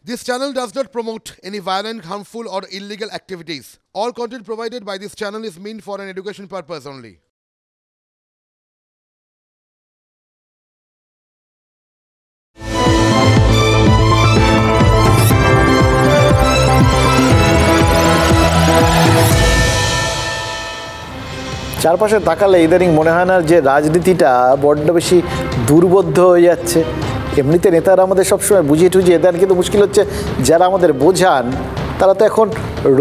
This channel does not promote any violent, harmful, or illegal activities. All content provided by this channel is meant for an education purpose only. চারপাশে তাকালে ইদানিং মনে হয় না যে রাজনীতিটা বড্ড বেশি দুর্বোধ্য হয়ে যাচ্ছে। এমনিতে নেতারা আমাদের সবসময় বুঝিয়ে টুঝিয়ে দেন, কিন্তু মুশকিল হচ্ছে যারা আমাদের বোঝান তারা তো এখন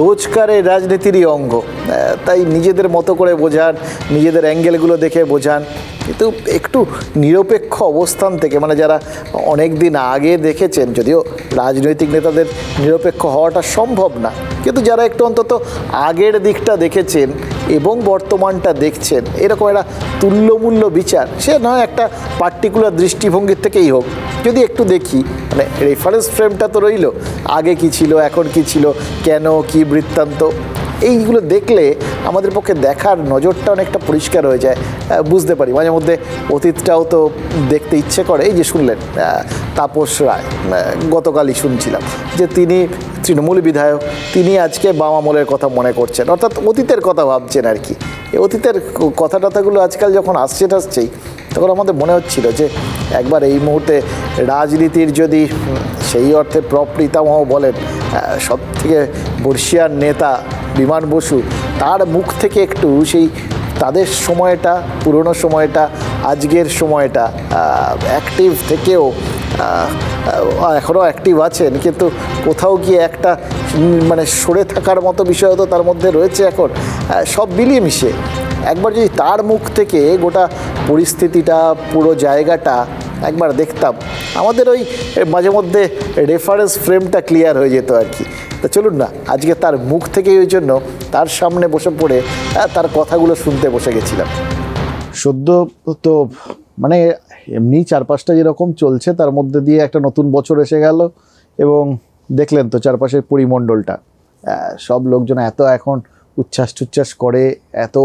রোজকারের রাজনীতিরই অঙ্গ, তাই নিজেদের মতো করে বোঝান, নিজেদের অ্যাঙ্গেলগুলো দেখে বোঝান। কিন্তু একটু নিরপেক্ষ অবস্থান থেকে, মানে যারা অনেক দিন আগে দেখেছেন, যদিও রাজনৈতিক নেতাদের নিরপেক্ষ হওয়াটা সম্ভব না, কিন্তু যারা একটু অন্তত আগের দিকটা দেখেছেন এবং বর্তমানটা দেখছেন, এরকম একটা তুল্যমূল্য বিচার, সে নয় একটা পার্টিকুলার দৃষ্টিভঙ্গির থেকেই হোক, যদি একটু দেখি, মানে রেফারেন্স ফ্রেমটা তো রইল, আগে কি ছিল, এখন কি ছিল, কেন, কি বৃত্তান্ত, এইগুলো দেখলে আমাদের পক্ষে দেখার নজরটা অনেকটা পরিষ্কার হয়ে যায়, বুঝতে পারি। মাঝে মধ্যে অতীতটাও তো দেখতে ইচ্ছে করে। এই যে শুনলেন তাপস রায়, গতকালই শুনছিলাম যে তিনি তৃণমূল বিধায়ক, তিনি আজকে বাম আমলের কথা মনে করছেন, অর্থাৎ অতীতের কথা ভাবছেন আর কি। এই অতীতের কথাটাগুলো আজকাল যখন আসছেই, তখন আমাদের মনে হচ্ছিল যে একবার এই মুহূর্তে রাজনীতির যদি সেই অর্থে প্রপিতামহ বলেন, সব থেকে বর্ষিয়ান নেতা বিমান বসু, তার মুখ থেকে একটু সেই তাদের সময়টা, পুরনো সময়টা, আজকের সময়টা, অ্যাক্টিভ থেকেও এখনও অ্যাক্টিভ আছেন, কিন্তু কোথাও গিয়ে একটা মানে সরে থাকার মতো বিষয় তো তার মধ্যে রয়েছে এখন, সব মিলিয়ে মিশে একবার যদি তার মুখ থেকে গোটা পরিস্থিতিটা, পুরো জায়গাটা একবার দেখতাম, আমাদের ওই মাঝে মধ্যে রেফারেন্স ফ্রেমটা ক্লিয়ার হয়ে যেত আর কি। তা চলুন না, আজকে তার মুখ থেকেই ওই জন্য তার সামনে বসে পড়ে তার কথাগুলো শুনতে বসে গেছিলাম। সদ্য তো মানে এমনি চারপাশটা যেরকম চলছে, তার মধ্যে দিয়ে একটা নতুন বছর এসে গেল এবং দেখলেন তো চারপাশের পরিমণ্ডলটা, সব লোকজন এত এখন উচ্ছ্বাস টুচ্ছ্বাস করে, এত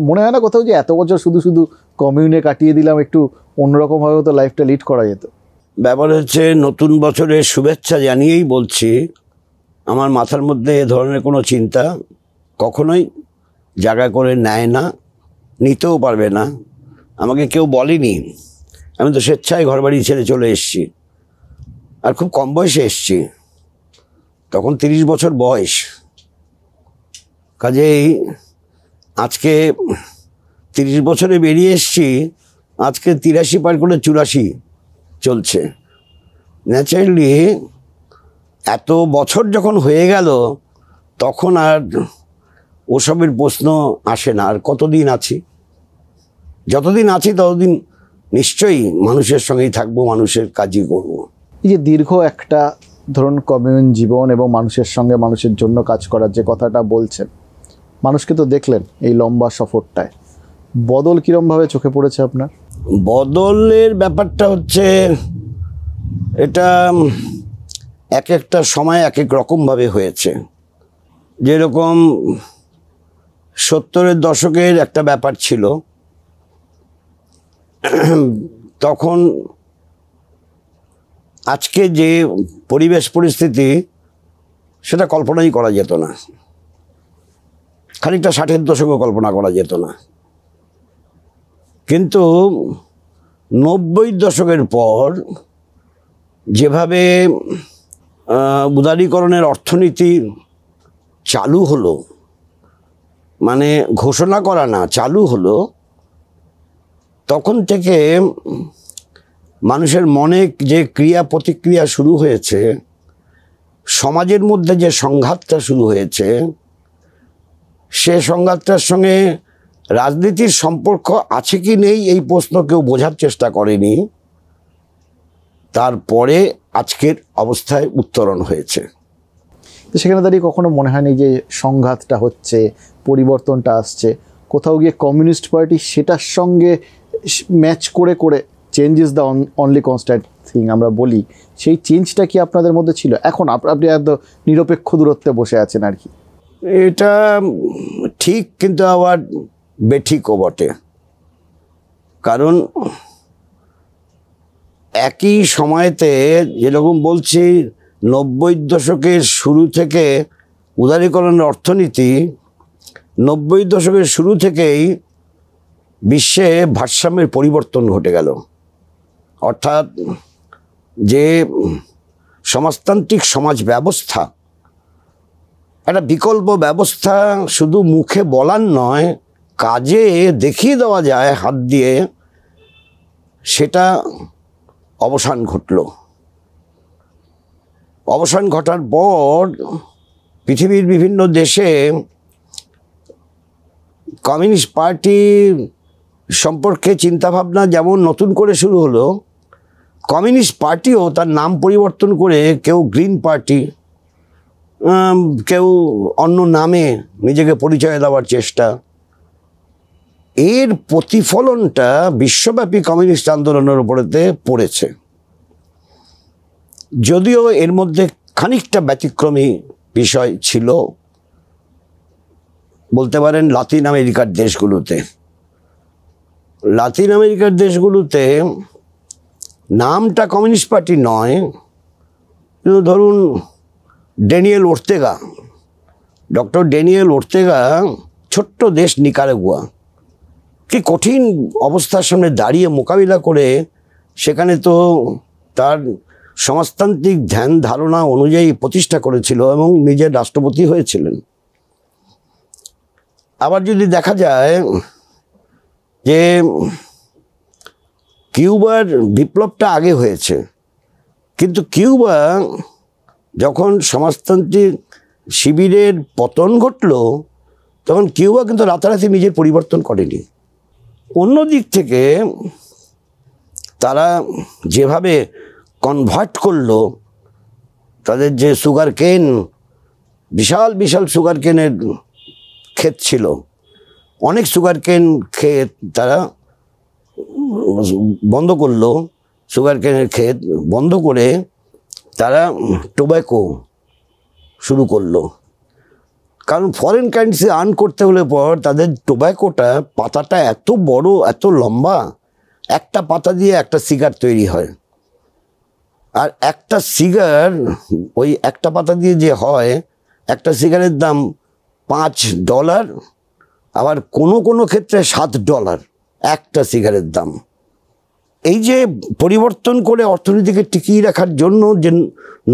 মনে হয় না কোথাও যে এত বছর শুধু শুধু কমিউনে কাটিয়ে দিলাম, একটু অন্যরকমভাবে তো লাইফটা লিড করা যেত। ব্যাপার হচ্ছে, নতুন বছরের শুভেচ্ছা জানিয়েই বলছি, আমার মাথার মধ্যে এ ধরনের কোনো চিন্তা কখনোই জায়গা করে নেয় না, নিতেও পারবে না। আমাকে কেউ বলেনি, আমি তো স্বেচ্ছায় ঘরবাড়ি ছেড়ে চলে এসেছি, আর খুব কম বয়সে এসেছি, তখন 30 বছর বয়স। কাজেই আজকে 30 বছরে বেরিয়ে এসেছি, আজকে 83 পার করে 84 চলছে। ন্যাচারালি এত বছর যখন হয়ে গেল, তখন আর ওসবের প্রশ্ন আসে না। আর কতদিন আছি? যতদিন আছি ততদিন নিশ্চয়ই মানুষের সঙ্গেই থাকবো, মানুষের কাজই করব। এই যে দীর্ঘ একটা ধরুন কমিউন জীবন এবং মানুষের সঙ্গে মানুষের জন্য কাজ করার যে কথাটা বলছেন, মানুষকে তো দেখলেন এই লম্বা সফরটায়, বদল কীরমভাবে চোখে পড়েছে আপনার? বদলের ব্যাপারটা হচ্ছে, এটা এক একটা সময় এক এক রকমভাবে হয়েছে। যেরকম 70-এর দশকের একটা ব্যাপার ছিল, তখন আজকে যে পরিবেশ পরিস্থিতি, সেটা কল্পনাই করা যেত না। খানিকটা 60-এর দশকও কল্পনা করা যেত না। কিন্তু 90-এর দশকের পর যেভাবে উদারীকরণের অর্থনীতি চালু হলো, মানে ঘোষণা করা না, চালু হলো, তখন থেকে মানুষের মনে যে ক্রিয়া প্রতিক্রিয়া শুরু হয়েছে, সমাজের মধ্যে যে সংঘাতটা শুরু হয়েছে, সে সংঘাতটার সঙ্গে রাজনীতির সম্পর্ক আছে কি নেই এই প্রশ্ন কেউ বোঝার চেষ্টা করেনি। তারপরে আজকের অবস্থায় উত্তরণ হয়েছে। তো সেখানে দাঁড়িয়ে কখনো মনে হয়নি যে সংঘাতটা হচ্ছে, পরিবর্তনটা আসছে, কোথাও গিয়ে কমিউনিস্ট পার্টি সেটার সঙ্গে ম্যাচ করে করে change is the only constant thing আমরা বলি, সেই চেঞ্জটা কি আপনাদের মধ্যে ছিল? এখন আপনি একদম নিরপেক্ষ দূরত্বে বসে আছেন আর কি। এটা ঠিক, কিন্তু আবার বেঠিকও বটে। কারণ একই সময়তে যেরকম বলছি 90 দশকের শুরু থেকে উদারীকরণের অর্থনীতি, 90 দশকের শুরু থেকেই বিশ্বে ভারসাম্যের পরিবর্তন ঘটে গেল। অর্থাৎ যে সমাজতান্ত্রিক সমাজ ব্যবস্থা, একটা বিকল্প ব্যবস্থা শুধু মুখে বলার নয়, কাজে দেখিয়ে দেওয়া যায় হাত দিয়ে, সেটা অবসান ঘটল। অবসান ঘটার পর পৃথিবীর বিভিন্ন দেশে কমিউনিস্ট পার্টি সম্পর্কে চিন্তাভাবনা যেমন নতুন করে শুরু হলো, কমিউনিস্ট পার্টিও তার নাম পরিবর্তন করে কেউ গ্রিন পার্টি, কেউ অন্য নামে নিজেকে পরিচয় দেওয়ার চেষ্টা। এর প্রতিফলনটা বিশ্বব্যাপী কমিউনিস্ট আন্দোলনের উপরেতে পড়েছে। যদিও এর মধ্যে খানিকটা ব্যতিক্রমী বিষয় ছিল, বলতে পারেন লাতিন আমেরিকার দেশগুলোতে। লাতিন আমেরিকার দেশগুলোতে নামটা কমিউনিস্ট পার্টি নয়, কিন্তু ধরুন Daniel Ortega, doctor Daniel Ortega, ছোট্ট দেশ নিকারাগুয়া, কি কঠিন অবস্থার সামনে দাঁড়িয়ে মোকাবিলা করে সেখানে তো তার সমাজতান্ত্রিক ধ্যান ধারণা অনুযায়ী প্রতিষ্ঠা করেছিল এবং নিজের রাষ্ট্রপতি হয়েছিলেন। আবার যদি দেখা যায় যে কিউবার বিপ্লবটা আগে হয়েছে, কিন্তু কিউবা যখন সমাজতান্ত্রিক শিবিরের পতন ঘটল, তখন কিউবা কিন্তু রাতারাতি নিজের পরিবর্তন করেনি। অন্য দিক থেকে তারা যেভাবে কনভার্ট করলো, তাদের যে সুগার কেন, বিশাল বিশাল সুগার কেনের ক্ষেত ছিল, অনেক সুগার কেন ক্ষেত তারা বন্ধ করলো, সুগার কেনের ক্ষেত বন্ধ করে তারা টোব্যাকো শুরু করলো। কারণ ফরেন কারেন্সি আর্ন করতে হলে পর তাদের টোব্যাকোটা, পাতাটা এত বড়, এত লম্বা, একটা পাতা দিয়ে একটা সিগার তৈরি হয়। আর একটা সিগার, ওই একটা পাতা দিয়ে যে হয়, একটা সিগারের দাম $5, আবার কোনো কোনো ক্ষেত্রে $7 একটা সিগারের দাম। এই যে পরিবর্তন করে অর্থনীতিকে টিকিয়ে রাখার জন্য যে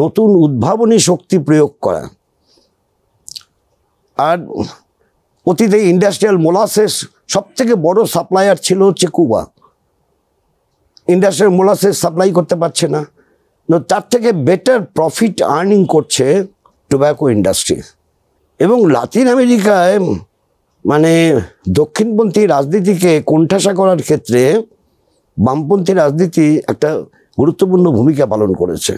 নতুন উদ্ভাবনী শক্তি প্রয়োগ করা। আর অতীতে ইন্ডাস্ট্রিয়াল মোলাসেস সবথেকে বড় সাপ্লায়ার ছিল হচ্ছে কুবা। ইন্ডাস্ট্রিয়াল মোলাসেস সাপ্লাই করতে পারছে না, তার থেকে বেটার প্রফিট আর্নিং করছে টোব্যাকো ইন্ডাস্ট্রি। এবং লাতিন আমেরিকায় মানে দক্ষিণপন্থী রাজনীতিকে কোণঠাসা করার ক্ষেত্রে বামপন্থী রাজনীতি একটা গুরুত্বপূর্ণ ভূমিকা পালন করেছে।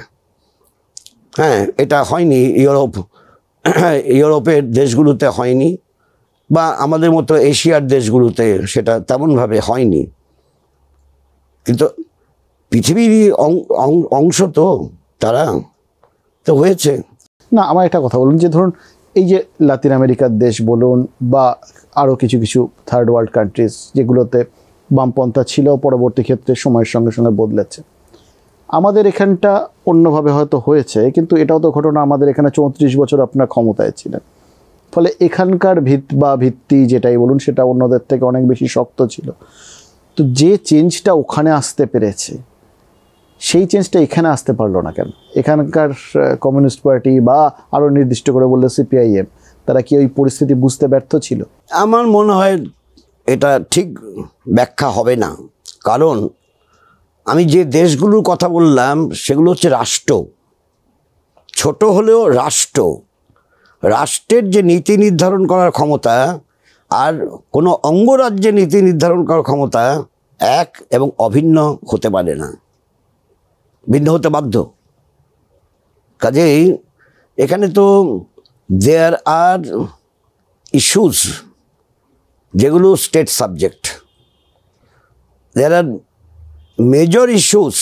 হ্যাঁ, এটা হয়নি ইউরোপের দেশগুলোতে হয়নি, বা আমাদের মতো এশিয়ার দেশগুলোতে সেটা তেমনভাবে হয়নি, কিন্তু পৃথিবীর অংশ তো তারা তো হয়েছে। না, আমার একটা কথা বলুন, যে ধরুন এই যে লাতিন আমেরিকার দেশ বলুন বা আরও কিছু কিছু থার্ড ওয়ার্ল্ড কান্ট্রিজ যেগুলোতে বামপন্থা ছিল, পরবর্তী ক্ষেত্রে সময়ের সঙ্গে সঙ্গে বদলেছে। আমাদের এখানটা অন্যভাবে হয়তো হয়েছে, কিন্তু এটাও তো ঘটনা, আমাদের এখানে 34 বছর আপনার ক্ষমতায় ছিলেন, ফলে এখানকার ভিত্তি যেটাই বলুন সেটা অন্যদের থেকে অনেক বেশি শক্ত ছিল। তো যে চেঞ্জটা ওখানে আসতে পেরেছে, সেই চেঞ্জটা এখানে আসতে পারলো না কেন? এখানকার কমিউনিস্ট পার্টি বা আরও নির্দিষ্ট করে বললে সিপিআইএম, তারা কি ওই পরিস্থিতি বুঝতে ব্যর্থ ছিল? আমার মনে হয় এটা ঠিক ব্যাখ্যা হবে না। কারণ আমি যে দেশগুলোর কথা বললাম সেগুলো হচ্ছে রাষ্ট্র, ছোট হলেও রাষ্ট্র। রাষ্ট্রের যে নীতি নির্ধারণ করার ক্ষমতা আর কোনো অঙ্গরাজ্যে নীতি নির্ধারণ করার ক্ষমতা এক এবং অভিন্ন হতে পারে না, ভিন্ন হতে বাধ্য। কাজেই এখানে তো দেয়ার আর ইস্যুস যেগুলো state subject, there are major issues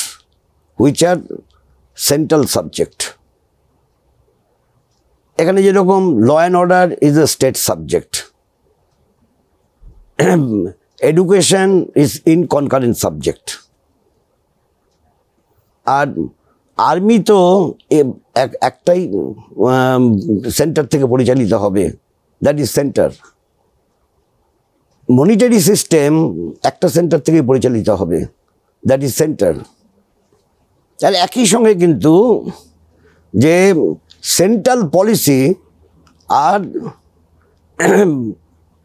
which are central subject. এখানে যেরকম law and order is a state subject, education is in concurrent subject. আর আর্মি তো একটাই সেন্টার থেকে পরিচালিত হবে, that is centre. Monetary system একটা সেন্টার থেকে পরিচালিত হবে, দ্যাট ইজ সেন্টার। আর একই সঙ্গে কিন্তু যে central policy are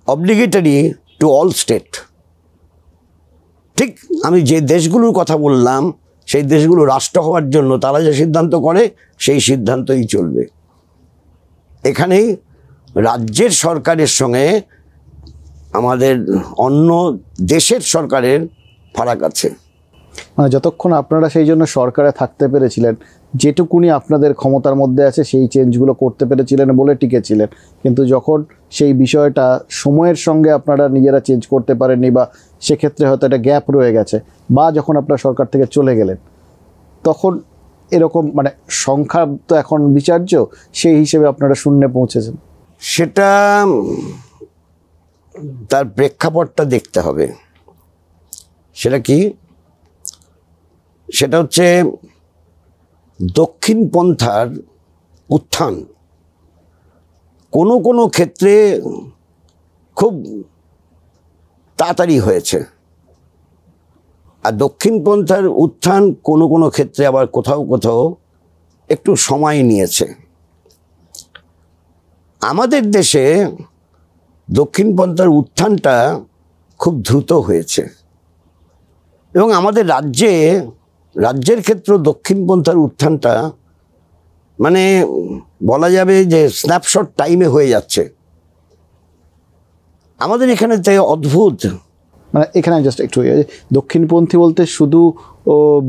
obligatory to all state. ঠিক আমি যে দেশগুলোর কথা বললাম সেই দেশগুলো রাষ্ট্র হওয়ার জন্য তারা যে সিদ্ধান্ত করে সেই সিদ্ধান্তই চলবে। এখানেই রাজ্যের সরকারের সঙ্গে আমাদের অন্য দেশের সরকারের ফারাক আছে। মানে যতক্ষণ আপনারা সেই জন্য সরকারে থাকতে পেরেছিলেন, যেটুকুনি আপনাদের ক্ষমতার মধ্যে আছে সেই চেঞ্জগুলো করতে পেরেছিলেন বলে টিকেছিলেন, কিন্তু যখন সেই বিষয়টা সময়ের সঙ্গে আপনারা নিজেরা চেঞ্জ করতে পারেননি বা সেক্ষেত্রে হয়তো একটা গ্যাপ রয়ে গেছে, বা যখন আপনারা সরকার থেকে চলে গেলেন, তখন এরকম মানে সংখ্যা তো এখন বিচার্য, সেই হিসেবে আপনারা শূন্যে পৌঁছেছেন। সেটা তার প্রেক্ষাপটটা দেখতে হবে। সেটা কি? সেটা হচ্ছে দক্ষিণপন্থার উত্থান কোনো কোনো ক্ষেত্রে খুব তাড়াতাড়ি হয়েছে, আর দক্ষিণপন্থার উত্থান কোনো কোনো ক্ষেত্রে আবার কোথাও কোথাও একটু সময় নিয়েছে। আমাদের দেশে দক্ষিণপন্থার উত্থানটা খুব দ্রুত হয়েছে এবং আমাদের রাজ্যের ক্ষেত্রে দক্ষিণপন্থার উত্থানটা মানে বলা যাবে যে স্ন্যাপশট টাইমে হয়ে যাচ্ছে। আমাদের এখানে তাই অদ্ভুত, মানে এখানে জাস্ট একটু দক্ষিণপন্থী বলতে শুধু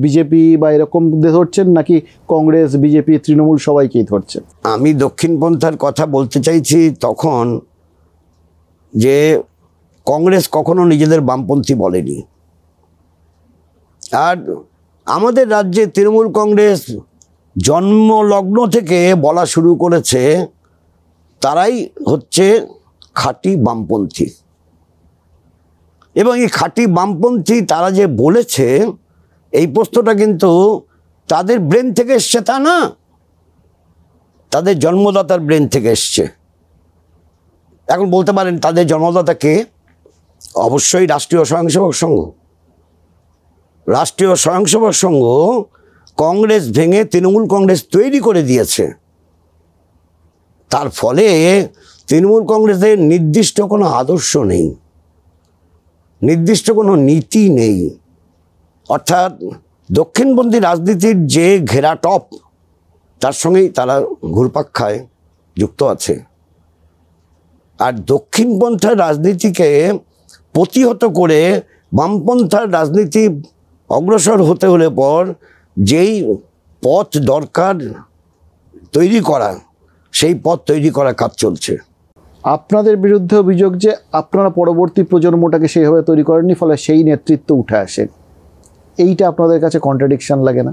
বিজেপি বা এরকম ধরছেন নাকি কংগ্রেস, বিজেপি, তৃণমূল সবাইকেই ধরছেন? আমি দক্ষিণপন্থার কথা বলতে চাইছি তখন যে কংগ্রেস কখনো নিজেদের বামপন্থী বলেনি, আর আমাদের রাজ্যে তৃণমূল কংগ্রেস জন্মলগ্ন থেকে বলা শুরু করেছে তারাই হচ্ছে খাঁটি বামপন্থী। এবং এই খাঁটি বামপন্থী তারা যে বলেছে এই প্রশ্নটা কিন্তু তাদের ব্রেন থেকে এসছে তা না, তাদের জন্মদাতার ব্রেন থেকে এসছে। এখন বলতে পারেন তাদের জন্মদাতা কে? অবশ্যই রাষ্ট্রীয় স্বয়ংসেবক সংঘ। রাষ্ট্রীয় স্বয়ংসেবক সংঘ কংগ্রেস ভেঙে তৃণমূল কংগ্রেস তৈরি করে দিয়েছে। তার ফলে তৃণমূল কংগ্রেসের নির্দিষ্ট কোনো আদর্শ নেই, নির্দিষ্ট কোনো নীতি নেই। অর্থাৎ দক্ষিণপন্থী রাজনীতির যে ঘেরাটপ তার সঙ্গেই তারা ঘুরপাক খায়, যুক্ত আছে। আর দক্ষিণপন্থার রাজনীতিকে প্রতিহত করে বামপন্থার রাজনীতি অগ্রসর হতে হলে পর যেই পথ দরকার তৈরি করা, সেই পথ তৈরি করা কাজ চলছে। আপনাদের বিরুদ্ধে অভিযোগ যে আপনারা পরবর্তী প্রজন্মটাকে সেইভাবে তৈরি করেননি, ফলে সেই নেতৃত্ব উঠে আসে। এইটা আপনাদের কাছে কন্ট্রাডিকশন লাগে না?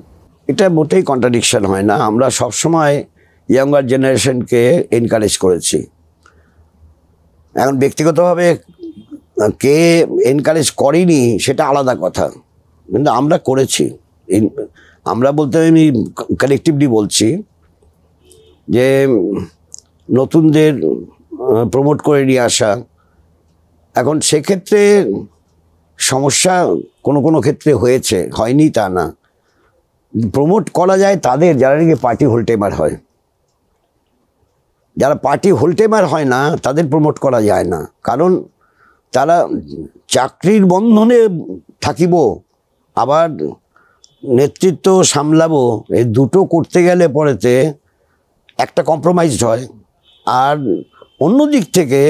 এটা মোটেই কন্ট্রাডিকশন হয় না। আমরা সবসময় ইয়াঙ্গার জেনারেশনকে এনকারেজ করেছি। এখন ব্যক্তিগতভাবে কে এনকারেজ করেনি সেটা আলাদা কথা, কিন্তু আমরা করেছি। আমরা বলতে আমি কালেকটিভলি বলছি যে নতুনদের প্রমোট করে নিয়ে আসা। এখন সেক্ষেত্রে সমস্যা কোনো কোনো ক্ষেত্রে হয়েছে, হয়নি তা না। প্রমোট করা যায় তাদের যারা নাকি পার্টি হোলটেমার হয়। যারা পার্টি হোলটেমার হয় না তাদের প্রমোট করা যায় না, কারণ তারা চাকরির বন্ধনে থাকিব আবার নেতৃত্ব সামলাবো, এই দুটো করতে গেলে পরেতে একটা কম্প্রোমাইজড হয়। আর অন্য দিক থেকে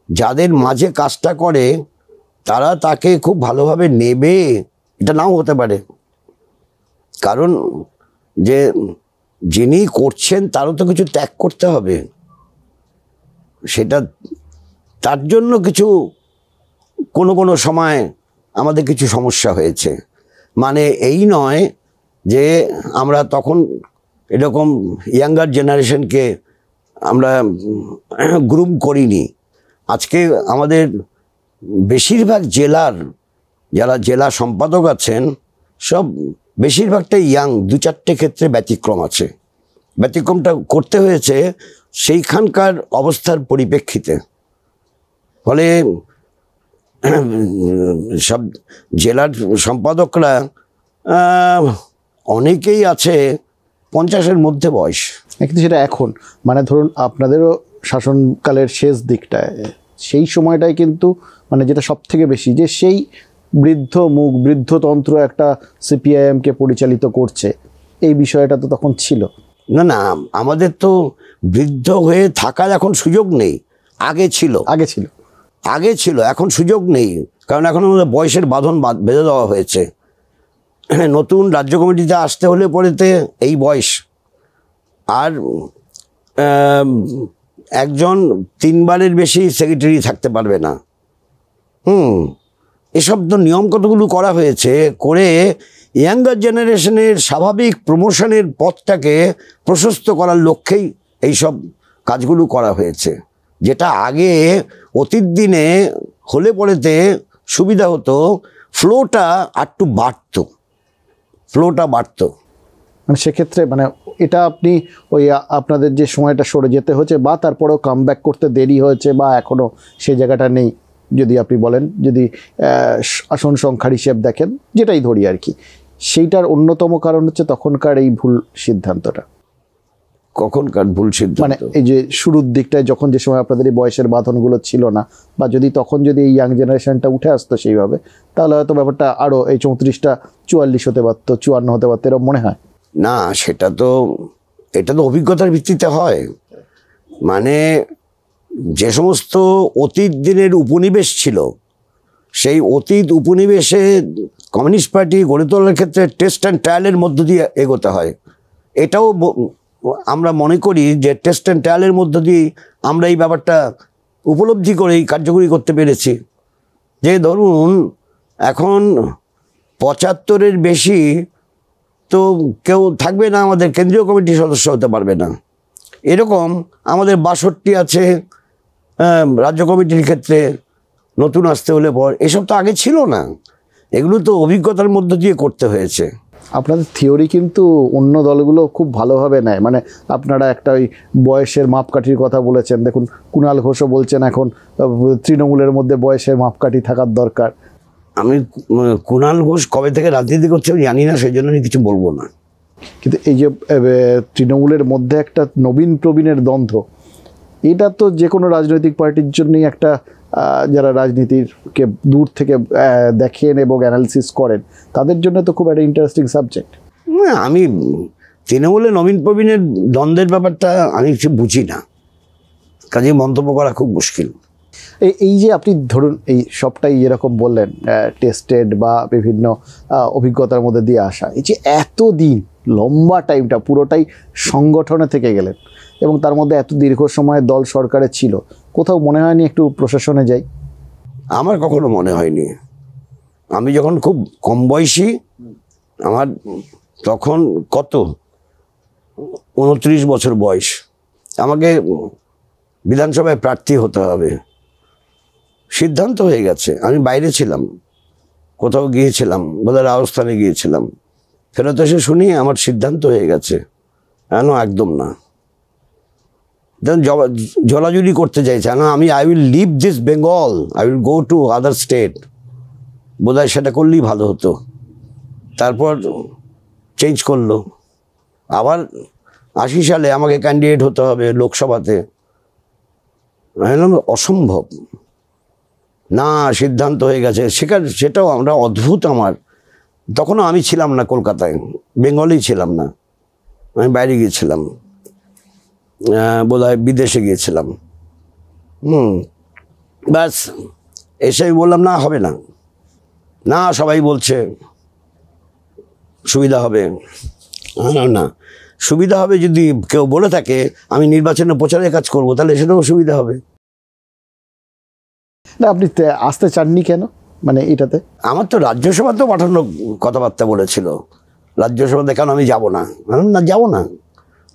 যাদের মাঝে কাজটা করে তারা তাকে খুব ভালোভাবে নেবে এটা নাও হতে পারে, কারণ যে যিনি করছেন তারও তো কিছু ত্যাগ করতে হবে। সেটা তার জন্য কিছু কোনো কোনো সময় আমাদের কিছু সমস্যা হয়েছে। মানে এই নয় যে আমরা তখন এরকম ইয়াঙ্গার জেনারেশনকে আমরা গ্রুম করিনি। আজকে আমাদের বেশিরভাগ জেলার যারা জেলা সম্পাদক আছেন সব বেশিরভাগটাই ইয়াং, 2-4টে ক্ষেত্রে ব্যতিক্রম আছে। ব্যতিক্রমটা করতে হয়েছে সেইখানকার অবস্থার পরিপ্রেক্ষিতে। ফলে সব জেলার সম্পাদকরা অনেকেই আছে 50-এর মধ্যে বয়স। কিন্তু সেটা এখন মানে ধরুন আপনাদেরও শাসনকালের শেষ দিকটায়, সেই সময়টায় কিন্তু মানে যেটা সব থেকে বেশি যে সেই বৃদ্ধ মুখ, বৃদ্ধতন্ত্র একটা সিপিআইএমকে পরিচালিত করছে, এই বিষয়টা তো তখন ছিল না। না, আমাদের তো বৃদ্ধ হয়ে থাকার এখন সুযোগ নেই। আগে ছিল, এখন সুযোগ নেই, কারণ এখন আমাদের বয়সের বাঁধন বেঁধে দেওয়া হয়েছে। নতুন রাজ্য কমিটিতে আসতে হলে পরেতে এই বয়স, আর একজন 3বারের বেশি সেক্রেটারি থাকতে পারবে না। এসব তো নিয়ম কতগুলো করা হয়েছে, করে ইয়াঙ্গার জেনারেশনের স্বাভাবিক প্রমোশনের পথটাকে প্রশস্ত করার লক্ষ্যেই এইসব কাজগুলো করা হয়েছে। যেটা আগে অতীত দিনে হলে পরেতে সুবিধা হতো, ফ্লোটা একটু বাড়তো। মানে সেক্ষেত্রে মানে এটা আপনি ওই আপনাদের যে সময়টা সরে যেতে হয়েছে বা তারপরেও কামব্যাক করতে দেরি হয়েছে বা এখনও সেই জায়গাটা নেই, যদি আপনি বলেন, যদি আসন সংখ্যার হিসেব দেখেন, যেটাই ধরি আর কি, সেইটার অন্যতম কারণ হচ্ছে তখনকার এই ভুল সিদ্ধান্তটা। কখনকার ভুল সিদ্ধান্ত মানে এই যে শুরুর দিকটায় যখন যে সময় আপনাদের এই বয়সের বাঁধনগুলো ছিল না, বা যদি তখন যদি এই ইয়াং জেনারেশনটা উঠে আসতো সেইভাবে, তাহলে হয়তো ব্যাপারটা আরও এই 34টা 44 হতে পারতো, 54 হতে পারতো, এরকম মনে হয় না। এটা তো অভিজ্ঞতার ভিত্তিতে হয়। মানে যে সমস্ত অতীত দিনের উপনিবেশ ছিল, সেই অতীত উপনিবেশে কমিউনিস্ট পার্টি গড়ে তোলার ক্ষেত্রে টেস্ট অ্যান্ড ট্রায়ালের মধ্য দিয়ে এগোতে হয়। এটাও আমরা মনে করি যে টেস্ট অ্যান্ড ট্রায়ালের মধ্য দিয়ে আমরা এই ব্যাপারটা উপলব্ধি করেই কার্যকরী করতে পেরেছি। যে ধরুন এখন 75-এর বেশি তো কেউ থাকবে না, আমাদের কেন্দ্রীয় কমিটির সদস্য হতে পারবে না। এরকম আমাদের 62 আছে রাজ্য কমিটির ক্ষেত্রে নতুন আসতে হলে পর। এসব তো আগে ছিল না, এগুলো তো অভিজ্ঞতার মধ্য দিয়ে করতে হয়েছে। আপনাদের থিওরি কিন্তু অন্য দলগুলো খুব ভালোভাবে নেয়। মানে আপনারা একটা ওই বয়সের মাপকাঠির কথা বলেছেন, দেখুন কুণাল ঘোষও বলছেন এখন তৃণমূলের মধ্যে বয়সের মাপকাঠি থাকার দরকার। আমি কুণাল ঘোষ কবে থেকে রাজনীতি করছে আমি জানি না, সেই জন্য আমি কিছু বলবো না। কিন্তু এই যে তৃণমূলের মধ্যে একটা নবীন প্রবীণের দ্বন্দ্ব, এটা তো যে কোনো রাজনৈতিক পার্টির জন্যই একটা, যারা রাজনীতিকে দূর থেকে দেখেন এবং অ্যানালিসিস করেন, তাদের জন্য তো খুব একটা ইন্টারেস্টিং সাবজেক্ট। আমি তৃণমূলে নবীন প্রবীণের দ্বন্দ্বের ব্যাপারটা আমি কিছু বুঝি না, কাজে মন্তব্য করা খুব মুশকিল। এই যে আপনি ধরুন এই সবটাই এরকম বললেন, টেস্টেড বা বিভিন্ন অভিজ্ঞতার মধ্যে দিয়ে আসা, এই যে এতদিন লম্বা টাইমটা পুরোটাই সংগঠনে থেকে গেলেন এবং তার মধ্যে এত দীর্ঘ সময় দল সরকারে ছিল, কোথাও মনে হয়নি একটু প্রশাসনে যাই? আমার কখনো মনে হয়নি। আমি যখন খুব কম বয়সী, আমার তখন কত 29 বছর বয়স, আমাকে বিধানসভায় প্রার্থী হতে হবে, সিদ্ধান্ত হয়ে গেছে। আমি বাইরে ছিলাম, কোথাও গিয়েছিলাম, বোধহয় রাজস্থানে গিয়েছিলাম, ফেরত এসে শুনি আমার সিদ্ধান্ত হয়ে গেছে। একদম না, ঝোলাঝুলি করতে চাইছে না। I will leave this Bengal, I will go to other state. বোধহয় সেটা করলেই ভালো হতো। তারপর চেঞ্জ করলো, আবার 80 সালে আমাকে ক্যান্ডিডেট হতে হবে লোকসভাতে। অসম্ভব না, সিদ্ধান্ত হয়ে গেছে। সেটাও আমরা অদ্ভুত। আমার তখনও আমি ছিলাম না কলকাতায়, বেঙ্গলেই ছিলাম না, আমি বাইরে গিয়েছিলাম, বোধহয় বিদেশে গিয়েছিলাম। ব্যাস এসে বললাম না, হবে না, না সবাই বলছে সুবিধা হবে। না, সুবিধা হবে যদি কেউ বলে থাকে আমি নির্বাচনে প্রচারের কাজ করব, তাহলে সেটাও সুবিধা হবে না। আপনি আসতে চাননি কেন? মানে এটাতে আমার তো রাজ্যসভাতেও পাঠানোর কথাবার্তা বলেছিল, রাজ্যসভাতে কেন আমি যাব না, না যাব না,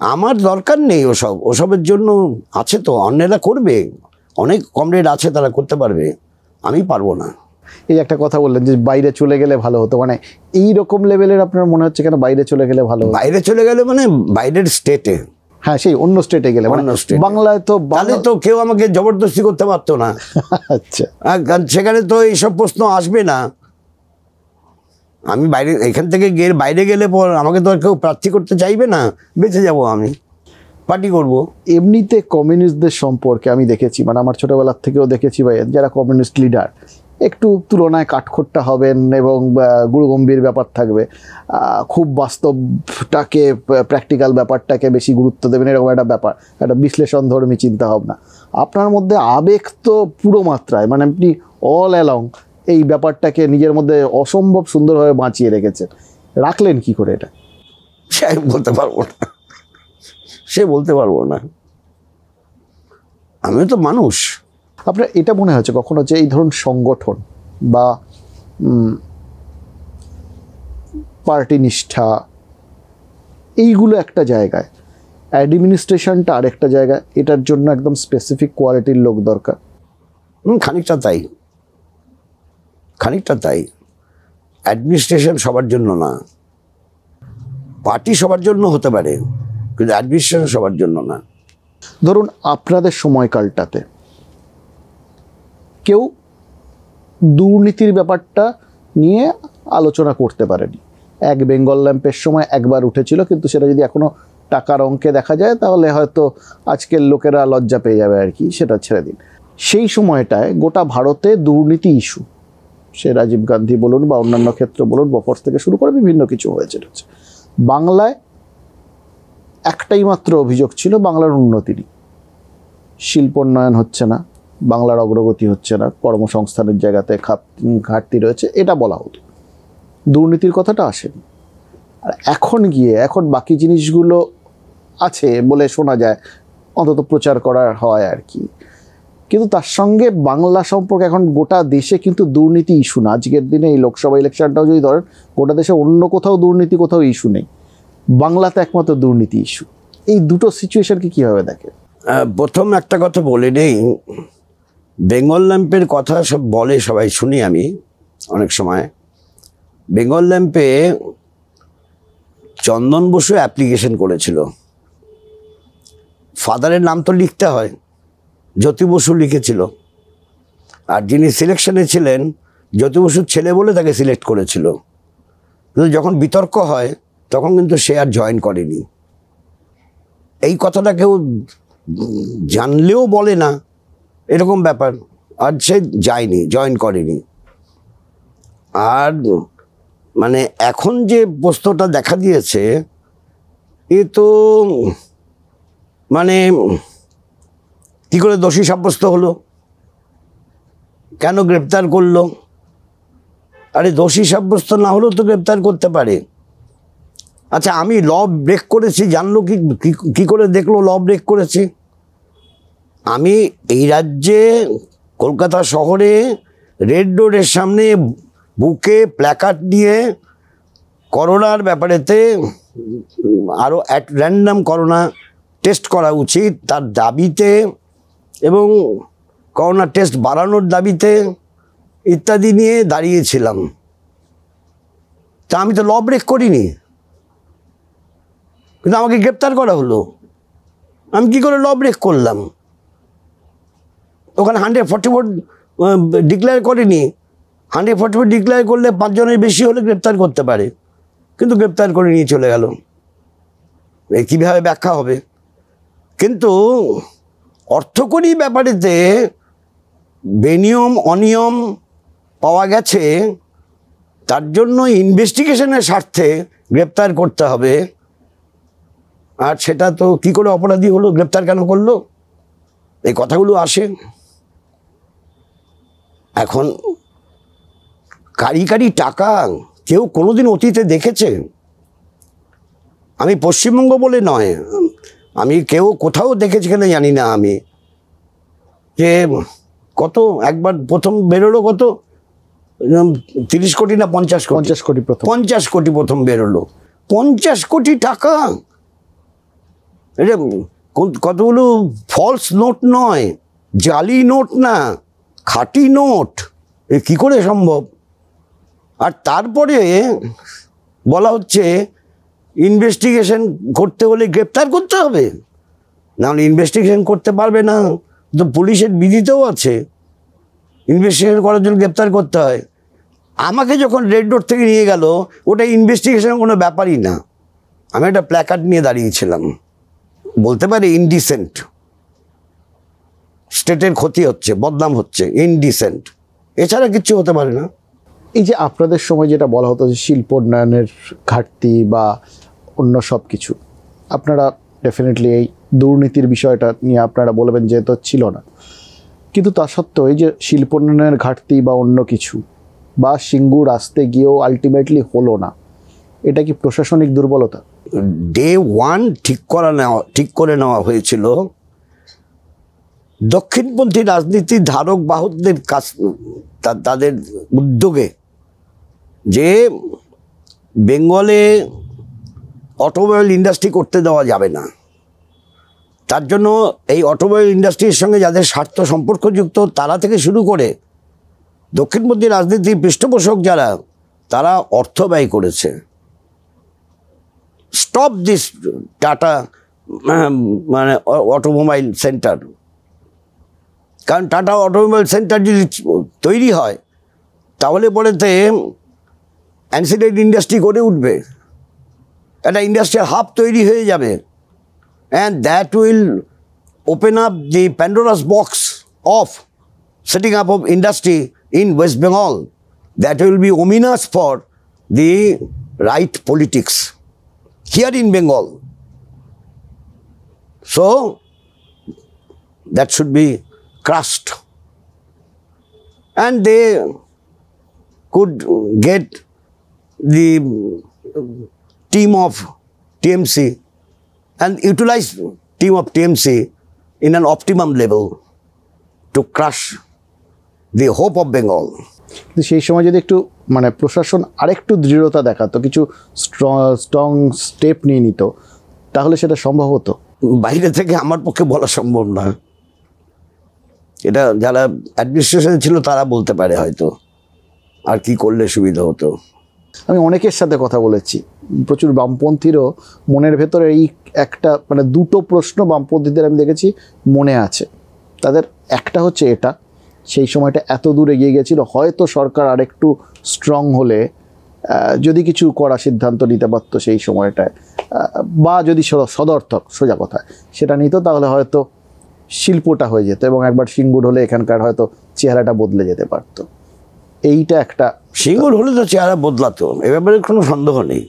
আমার দরকার নেই ওসবের জন্য। আছে তো, অন্যেরা করবে, অনেক কমরেড আছে, তারা করতে পারবে, আমি পারবো না। এই একটা কথা বললেন যে বাইরে চলে গেলে ভালো হতো, মানে এই রকম লেভেলের আপনার মনে হচ্ছে কেন বাইরে চলে গেলে ভালো হতো? বাইরে চলে গেলে মানে বাইরের স্টেটে, হ্যাঁ সেই অন্য স্টেটে গেলে, মানে অন্য state এ। বাংলায় তো তাহলে তো কেউ আমাকে জবরদস্তি করতে পারতো না। আচ্ছা, কারণ সেখানে তো এইসব প্রশ্ন আসবে না। আমি বাইরে এখান থেকে বাইরে গেলে পর আমাকে তো আর কেউ প্রার্থী করতে চাইবে না, বেঁচে যাব আমি, পার্টি করব। এমনিতে কমিউনিস্টদের সম্পর্কে আমি দেখেছি, মানে আমার ছোটবেলার থেকেও দেখেছি ভাই, যারা কমিউনিস্ট লিডার একটু তুলনায় কাঠখোট্টা হবেন এবং গুরুগম্ভীর ব্যাপার থাকবে, খুব বাস্তবটাকে, প্র্যাকটিক্যাল ব্যাপারটাকে বেশি গুরুত্ব দেবেন, এরকম একটা ব্যাপার, একটা বিশ্লেষণধর্মী চিন্তাভাবনা। আপনার মধ্যে আবেগ তো পুরো মাত্রায়, মানে আপনি অল অ্যালং এই ব্যাপারটাকে নিজের মধ্যে অসম্ভব সুন্দরভাবে বাঁচিয়ে রেখেছেন। রাখলেন কি করে এটা? সে বলতে পারবো না, সে বলতে পারবো না, আমিও তো মানুষ। আপনার এটা মনে হচ্ছে কখনো যে এই ধরুন সংগঠন বা পার্টি নিষ্ঠা এইগুলো একটা জায়গায়, অ্যাডমিনিস্ট্রেশনটা আরেকটা জায়গায়, এটার জন্য একদম স্পেসিফিক কোয়ালিটির লোক দরকার? খানিকটা তাই, খানিকটা তাই। অ্যাডমিনিস্ট্রেশন সবার জন্য না, পার্টি সবার জন্য হতে পারে, কিন্তু অ্যাডমিনিস্ট্রেশন সবার জন্য না। ধরুন আপনাদের সময়কালটাতে কেউ দুর্নীতির ব্যাপারটা নিয়ে আলোচনা করতে পারেনি। এক বেঙ্গল ল্যাম্পের সময় একবার উঠেছিল, কিন্তু সেটা যদি এখনও টাকার অঙ্কে দেখা যায় তাহলে হয়তো আজকের লোকেরা লজ্জা পেয়ে যাবে আর কি, সেটা ছেড়ে দিন। সেই সময়টায় গোটা ভারতে দুর্নীতি ইস্যু, সে রাজীব গান্ধী বলুন বা অন্যান্য ক্ষেত্র বলুন, বফর্স থেকে শুরু করে বিভিন্ন কিছু হয়েছে। বাংলায় একটাই মাত্র অভিযোগ ছিল, বাংলার উন্নতি নেই, শিল্পোন্নয়ন হচ্ছে না, বাংলার অগ্রগতি হচ্ছে না, কর্মসংস্থানের জায়গাতে ঘাটতি রয়েছে, এটা বলা হতো, দুর্নীতির কথাটা আসেনি। আর এখন গিয়ে এখন বাকি জিনিসগুলো আছে বলে শোনা যায়, অন্তত প্রচার করা হয় আর কি, কিন্তু তার সঙ্গে বাংলা সম্পর্কে এখন গোটা দেশে কিন্তু দুর্নীতি ইস্যু না। আজকের দিনে এই লোকসভা ইলেকশনটাও যদি ধরেন, গোটা দেশে অন্য কোথাও দুর্নীতি, কোথাও ইস্যু নেই, বাংলাতে একমাত্র দুর্নীতি ইস্যু। এই দুটো সিচুয়েশনকে কীভাবে দেখে? প্রথম একটা কথা বলে নেই, বেঙ্গল ল্যাম্পের কথা সব বলে, সবাই শুনি আমি অনেক সময়। বেঙ্গল ল্যাম্পে চন্দন বসু অ্যাপ্লিকেশন করেছিল, ফাদারের নাম তো লিখতে হয়, জ্যোতি বসু লিখেছিল, আর যিনি সিলেকশনে ছিলেন জ্যোতি বসুর ছেলে বলে তাকে সিলেক্ট করেছিল। কিন্তু যখন বিতর্ক হয় তখন কিন্তু সে আর জয়েন করেনি। এই কথাটা কেউ জানলেও বলে না, এরকম ব্যাপার, আর সে যায়নি, জয়েন করেনি। আর মানে এখন যে প্রশ্নটা দেখা দিয়েছে, এ তো মানে কী করে দোষী সাব্যস্ত হলো, কেন গ্রেপ্তার করলো? আরে দোষী সাব্যস্ত না হলেও তো গ্রেপ্তার করতে পারে। আচ্ছা, আমি ল ব্রেক করেছি জানলো কি করে দেখলো ল ব্রেক করেছি? আমি এই রাজ্যে কলকাতা শহরে রেড রোডের সামনে বুকে প্ল্যাকার্ড নিয়ে করোনার ব্যাপারেতে আরও র্যান্ডাম করোনা টেস্ট করা উচিত তার দাবিতে এবং করোনা টেস্ট বাড়ানোর দাবিতে ইত্যাদি নিয়ে দাঁড়িয়েছিলাম। তা আমি তো ল ব্রেক করিনি, কিন্তু আমাকে গ্রেপ্তার করা হলো। আমি কি করে ল ব্রেক করলাম? ওখানে 144 ডিক্লেয়ার করেনি। 144 ডিক্লেয়ার করলে 5 জনের বেশি হলে গ্রেপ্তার করতে পারে, কিন্তু গ্রেপ্তার করে নিয়ে চলে গেল। এই কীভাবে ব্যাখ্যা হবে? কিন্তু অর্থকরী ব্যাপারেতে বেনিয়ম অনিয়ম পাওয়া গেছে, তার জন্য ইনভেস্টিগেশনের স্বার্থে গ্রেপ্তার করতে হবে। আর সেটা তো কী করে অপরাধী হলো, গ্রেপ্তার কেন করলো, এই কথাগুলো আসে। এখন কারি কারি টাকা কেউ কোনোদিন অতীতে দেখেছে? আমি পশ্চিমবঙ্গ বলে নয়, আমি কেউ কোথাও দেখেছি কিনা জানি না আমি, যে কত একবার প্রথম বেরোলো, কত 30 কোটি না 50 কোটি? 50 কোটি প্রথম, 50 কোটি প্রথম বেরোলো। 50 কোটি টাকা, এটা কতগুলো ফলস নোট নয়, জালি নোট না, খাঁটি নোট। এ কী করে সম্ভব? আর তারপরে বলা হচ্ছে ইনভেস্টিগেশন করতে হলে গ্রেপ্তার করতে হবে, নাহলে ইনভেস্টিগেশন করতে পারবে না। তো পুলিশের বিধিতেও আছে ইনভেস্টিগেশন করার জন্য গ্রেপ্তার করতে হয়। আমাকে যখন রেড ডোর থেকে নিয়ে গেল, ওটা ইনভেস্টিগেশনের কোনো ব্যাপারই না। আমি একটা প্ল্যাকার্ড নিয়ে দাঁড়িয়েছিলাম, বলতে পারি ইনডিসেন্ট, স্টেটের ক্ষতি হচ্ছে, বদনাম হচ্ছে, ইনডিসেন্ট, এছাড়া কিচ্ছু হতে পারে না। এই যে আপনাদের সময় যেটা বলা হতো যে শিল্পোন্নয়নের ঘাটতি বা অন্য সব কিছু, আপনারা ডেফিনেটলি এই দুর্নীতির বিষয়টা নিয়ে আপনারা বলবেন যে তো ছিল না, কিন্তু তা সত্ত্বেও এই যে শিল্পোন্নয়নের ঘাটতি বা অন্য কিছু বা সিঙ্গুর আসতে গিয়েও আলটিমেটলি হলো না, এটা কি প্রশাসনিক দুর্বলতা? ডে ওয়ান ঠিক করে নেওয়া হয়েছিল দক্ষিণপন্থী রাজনীতির ধারক বাহকদের কাছ, তাদের উদ্যোগে, যে বেঙ্গলে অটোমোবাইল ইন্ডাস্ট্রি করতে দেওয়া যাবে না। তার জন্য এই অটোমোবাইল ইন্ডাস্ট্রির সঙ্গে যাদের স্বার্থ সম্পর্কযুক্ত তারা থেকে শুরু করে দক্ষিণপন্থী রাজনীতির পৃষ্ঠপোষক যারা, তারা অর্থ ব্যয় করেছে। স্টপ দিস টাটা মানে অটোমোবাইল সেন্টার, কারণ টাটা অটোমোবাইল সেন্টার যদি তৈরি হয় তাহলে পরেতে অ্যান্সিডেন্ট ইন্ডাস্ট্রি গড়ে উঠবে, একটা ইন্ডাস্ট্রিয়াল হাব তৈরি হয়ে যাবে, and that will open up the Pandora's box of setting up of industry in West Bengal that will be ominous for the right politics here in Bengal. So that should be crushed, and they could get the team of TMC and utilize team of TMC in an optimum level to crush the hope of Bengal. কিন্তু সেই সময় যদি একটু মানে প্রশাসন আরেকটু দৃঢ়তা দেখাতো, কিছু স্ট্রং স্টেপ নিয়ে নিত, তাহলে সেটা সম্ভব হতো। বাইরে থেকে আমার পক্ষে বলা সম্ভব না, এটা যারা অ্যাডমিনিস্ট্রেশনে ছিল তারা বলতে পারে হয়তো আর কি করলে সুবিধা হতো। আমি অনেকের সাথে কথা বলেছি, প্রচুর বামপন্থীরও মনের ভেতরে এই একটা মানে দুটো প্রশ্ন বামপন্থীদের আমি দেখেছি মনে আছে। তাদের একটা হচ্ছে এটা, সেই সময়টা এত দূর এগিয়ে গেছিল, হয়তো সরকার আরেকটু স্ট্রং হলে যদি কিছু করা সিদ্ধান্ত নিতে পারতো সেই সময়টায়, বা যদি সদর্থক সোজা কথা সেটা নিত, তাহলে হয়তো শিল্পটা হয়ে যেত এবং একবার সিঙ্গুর হলে এখানকার হয়তো চেহারাটা বদলে যেতে পারতো। এইটা একটা, সিঙ্গুর হলে তো চেহারা বদলাতো, এ ব্যাপারে কোনো সন্দেহ নেই,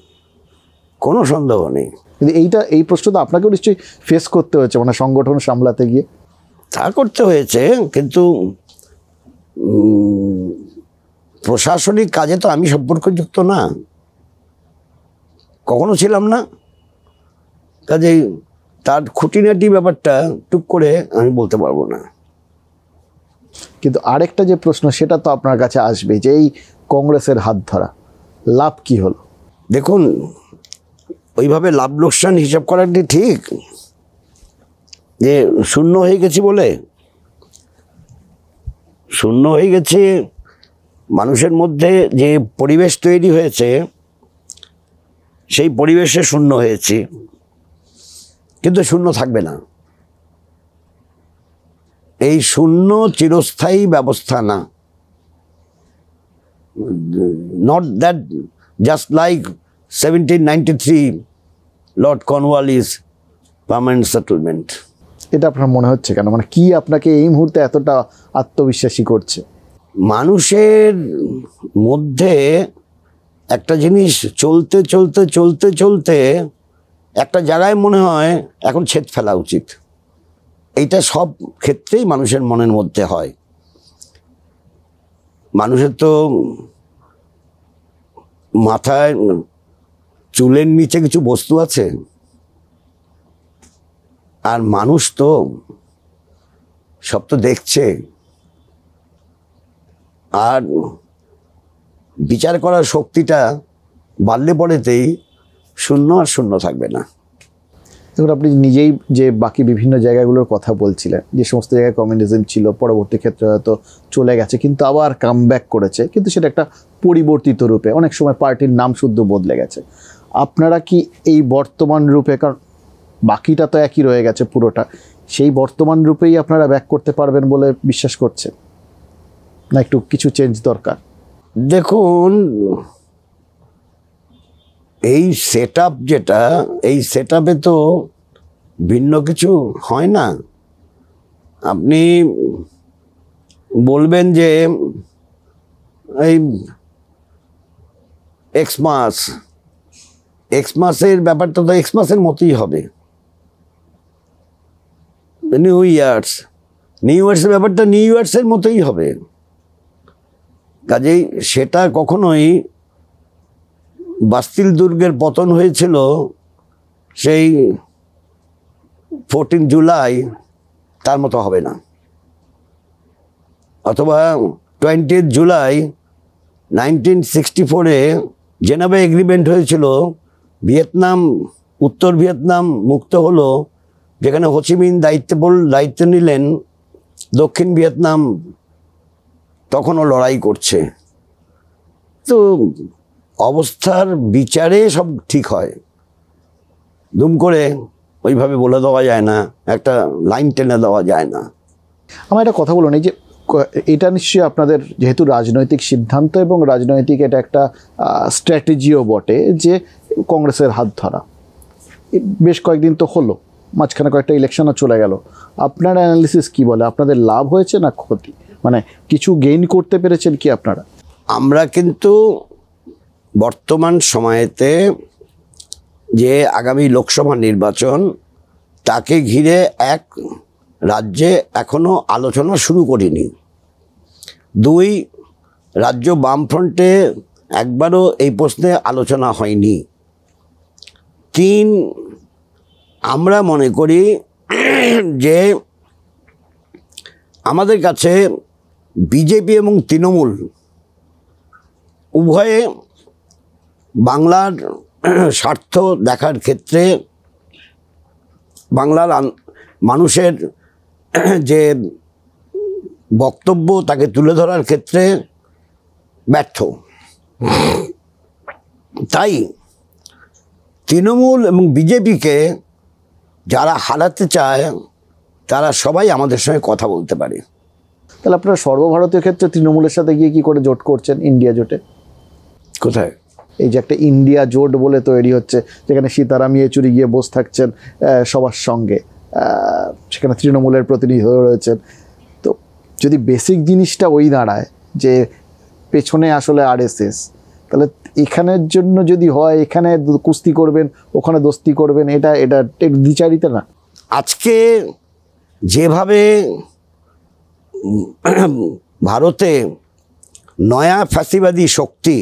কোনো সন্দেহ নেই। কিন্তু এই প্রশ্ন তো আপনাকেও নিশ্চয়ই ফেস করতে হয়েছে, মানে সংগঠন সামলাতে গিয়ে। তা করতে হয়েছে, কিন্তু প্রশাসনিক কাজে তো আমি সম্পর্কযুক্ত না, কখনো ছিলাম না, কাজেই তার খুঁটিনাটি ব্যাপারটা টুক করে আমি বলতে পারবো না। কিন্তু আরেকটা যে প্রশ্ন সেটা তো আপনার কাছে আসবে, যে এই কংগ্রেসের হাত ধরা লাভ কি হলো? দেখুন, ওইভাবে লাভ লোকসান হিসাব করাটি ঠিক যে শূন্য হয়ে গেছি বলে, শূন্য হয়ে গেছে মানুষের মধ্যে যে পরিবেশ তৈরি হয়েছে সেই পরিবেশে শূন্য হয়েছে, কিন্তু শূন্য থাকবে না। এই শূন্য চিরস্থায়ী ব্যবস্থা না, not that just like 1793 Lord Cornwallis permanent settlement. এটা আপনার মনে হচ্ছে কেন, মানে কি আপনাকে এই মুহূর্তে এতটা আত্মবিশ্বাসী করছে? মানুষের মধ্যে একটা জিনিস চলতে চলতে চলতে চলতে একটা জায়গায় মনে হয় এখন ছেদ ফেলা উচিত। এইটা সব ক্ষেত্রেই মানুষের মনের মধ্যে হয়। মানুষের তো মাথায় চুলের নিচে কিছু বস্তু আছে, আর মানুষ তো সব তো দেখছে, আর বিচার করার শক্তিটা বাড়লে পরেতেই শূন্য আর শূন্য থাকবে না। দেখুন, আপনি নিজেই যে বাকি বিভিন্ন জায়গাগুলোর কথা বলছিলেন, যে সমস্ত জায়গায় কমিউনিজম ছিল, পরবর্তী ক্ষেত্রে হয়তো চলে গেছে, কিন্তু আবার কামব্যাক করেছে, কিন্তু সেটা একটা পরিবর্তিত রূপে, অনেক সময় পার্টির নাম শুদ্ধ বদলে গেছে। আপনারা কি এই বর্তমান রূপে, কারণ বাকিটা তো একই রয়ে গেছে পুরোটা, সেই বর্তমান রূপেই আপনারা ব্যাক করতে পারবেন বলে বিশ্বাস করছেন, না একটু কিছু চেঞ্জ দরকার? দেখুন, এই সেট আপ যেটা, এই সেট আপে তো ভিন্ন কিছু হয় না। আপনি বলবেন যে এই এক্সমাসের ব্যাপারটা তো এক্সমাসের মতোই হবে। নিউ ইয়ার্সের ব্যাপারটা নিউ ইয়ার্সের মতোই হবে। কাজেই সেটা কখনোই বাস্তিল দুর্গের পতন হয়েছিল সেই 14 জুলাই, তার মতো হবে না। অথবা 20 জুলাই 1964-এ জেনেভা এগ্রিমেন্ট হয়েছিল, ভিয়েতনাম, উত্তর ভিয়েতনাম মুক্ত হলো, যেখানে হোচিমিন দায়িত্ব নিলেন, দক্ষিণ ভিয়েতনাম তখনও লড়াই করছে। তো অবস্থার বিচারে সব ঠিক হয়, দুম করে ওইভাবে বলে দেওয়া যায় না, একটা লাইন টেনে দেওয়া যায় না। আমার একটা কথা বলুন, এই যে এটা নিশ্চয়ই আপনাদের যেহেতু রাজনৈতিক সিদ্ধান্ত এবং রাজনৈতিক এটা একটা স্ট্র্যাটেজিও বটে, যে কংগ্রেসের হাত ধরা বেশ কয়েকদিন তো হলো, মাঝখানে কয়েকটা ইলেকশনও চলে গেল। আপনার অ্যানালিসিস কি বলে, আপনাদের লাভ হয়েছে না ক্ষতি, মানে কিছু গেইন করতে পেরেছেন কি আপনারা? আমরা কিন্তু বর্তমান সময়েতে যে আগামী লোকসভা নির্বাচন, তাকে ঘিরে এক রাজ্যে এখনো আলোচনা শুরু করিনি। 2, রাজ্য বামফ্রন্টে একবারও এই প্রশ্নে আলোচনা হয়নি। 3, আমরা মনে করি যে আমাদের কাছে বিজেপি এবং তৃণমূল উভয়ে বাংলার স্বার্থ দেখার ক্ষেত্রে, বাংলার মানুষের যে বক্তব্য তাকে তুলে ধরার ক্ষেত্রে ব্যর্থ। তাই তৃণমূল এবং বিজেপিকে যারা হারাতে চায়, তারা সবাই আমাদের সঙ্গে কথা বলতে পারে। তাহলে আপনারা সর্বভারতীয় ক্ষেত্রে তৃণমূলের সাথে গিয়ে কি করে জোট করছেন, ইন্ডিয়া জোটে? কোথায়? এই যে একটা ইন্ডিয়া জোট বলে তৈরি হচ্ছে, যেখানে সীতারাম ইয়েচুরি গিয়ে বসে থাকছেন সবার সঙ্গে, সেখানে তৃণমূলের প্রতিনিধি রয়েছেন। তো যদি বেসিক জিনিসটা ওই দাঁড়ায় যে পেছনে আসলে আরএসএস, তাহলে এখানের জন্য যদি হয়, এখানে কুস্তি করবেন, ওখানে দোস্তি করবেন, এটা দ্বিচারিতা না? আজকে যেভাবে ভারতে নয়া ফ্যাসিবাদী শক্তি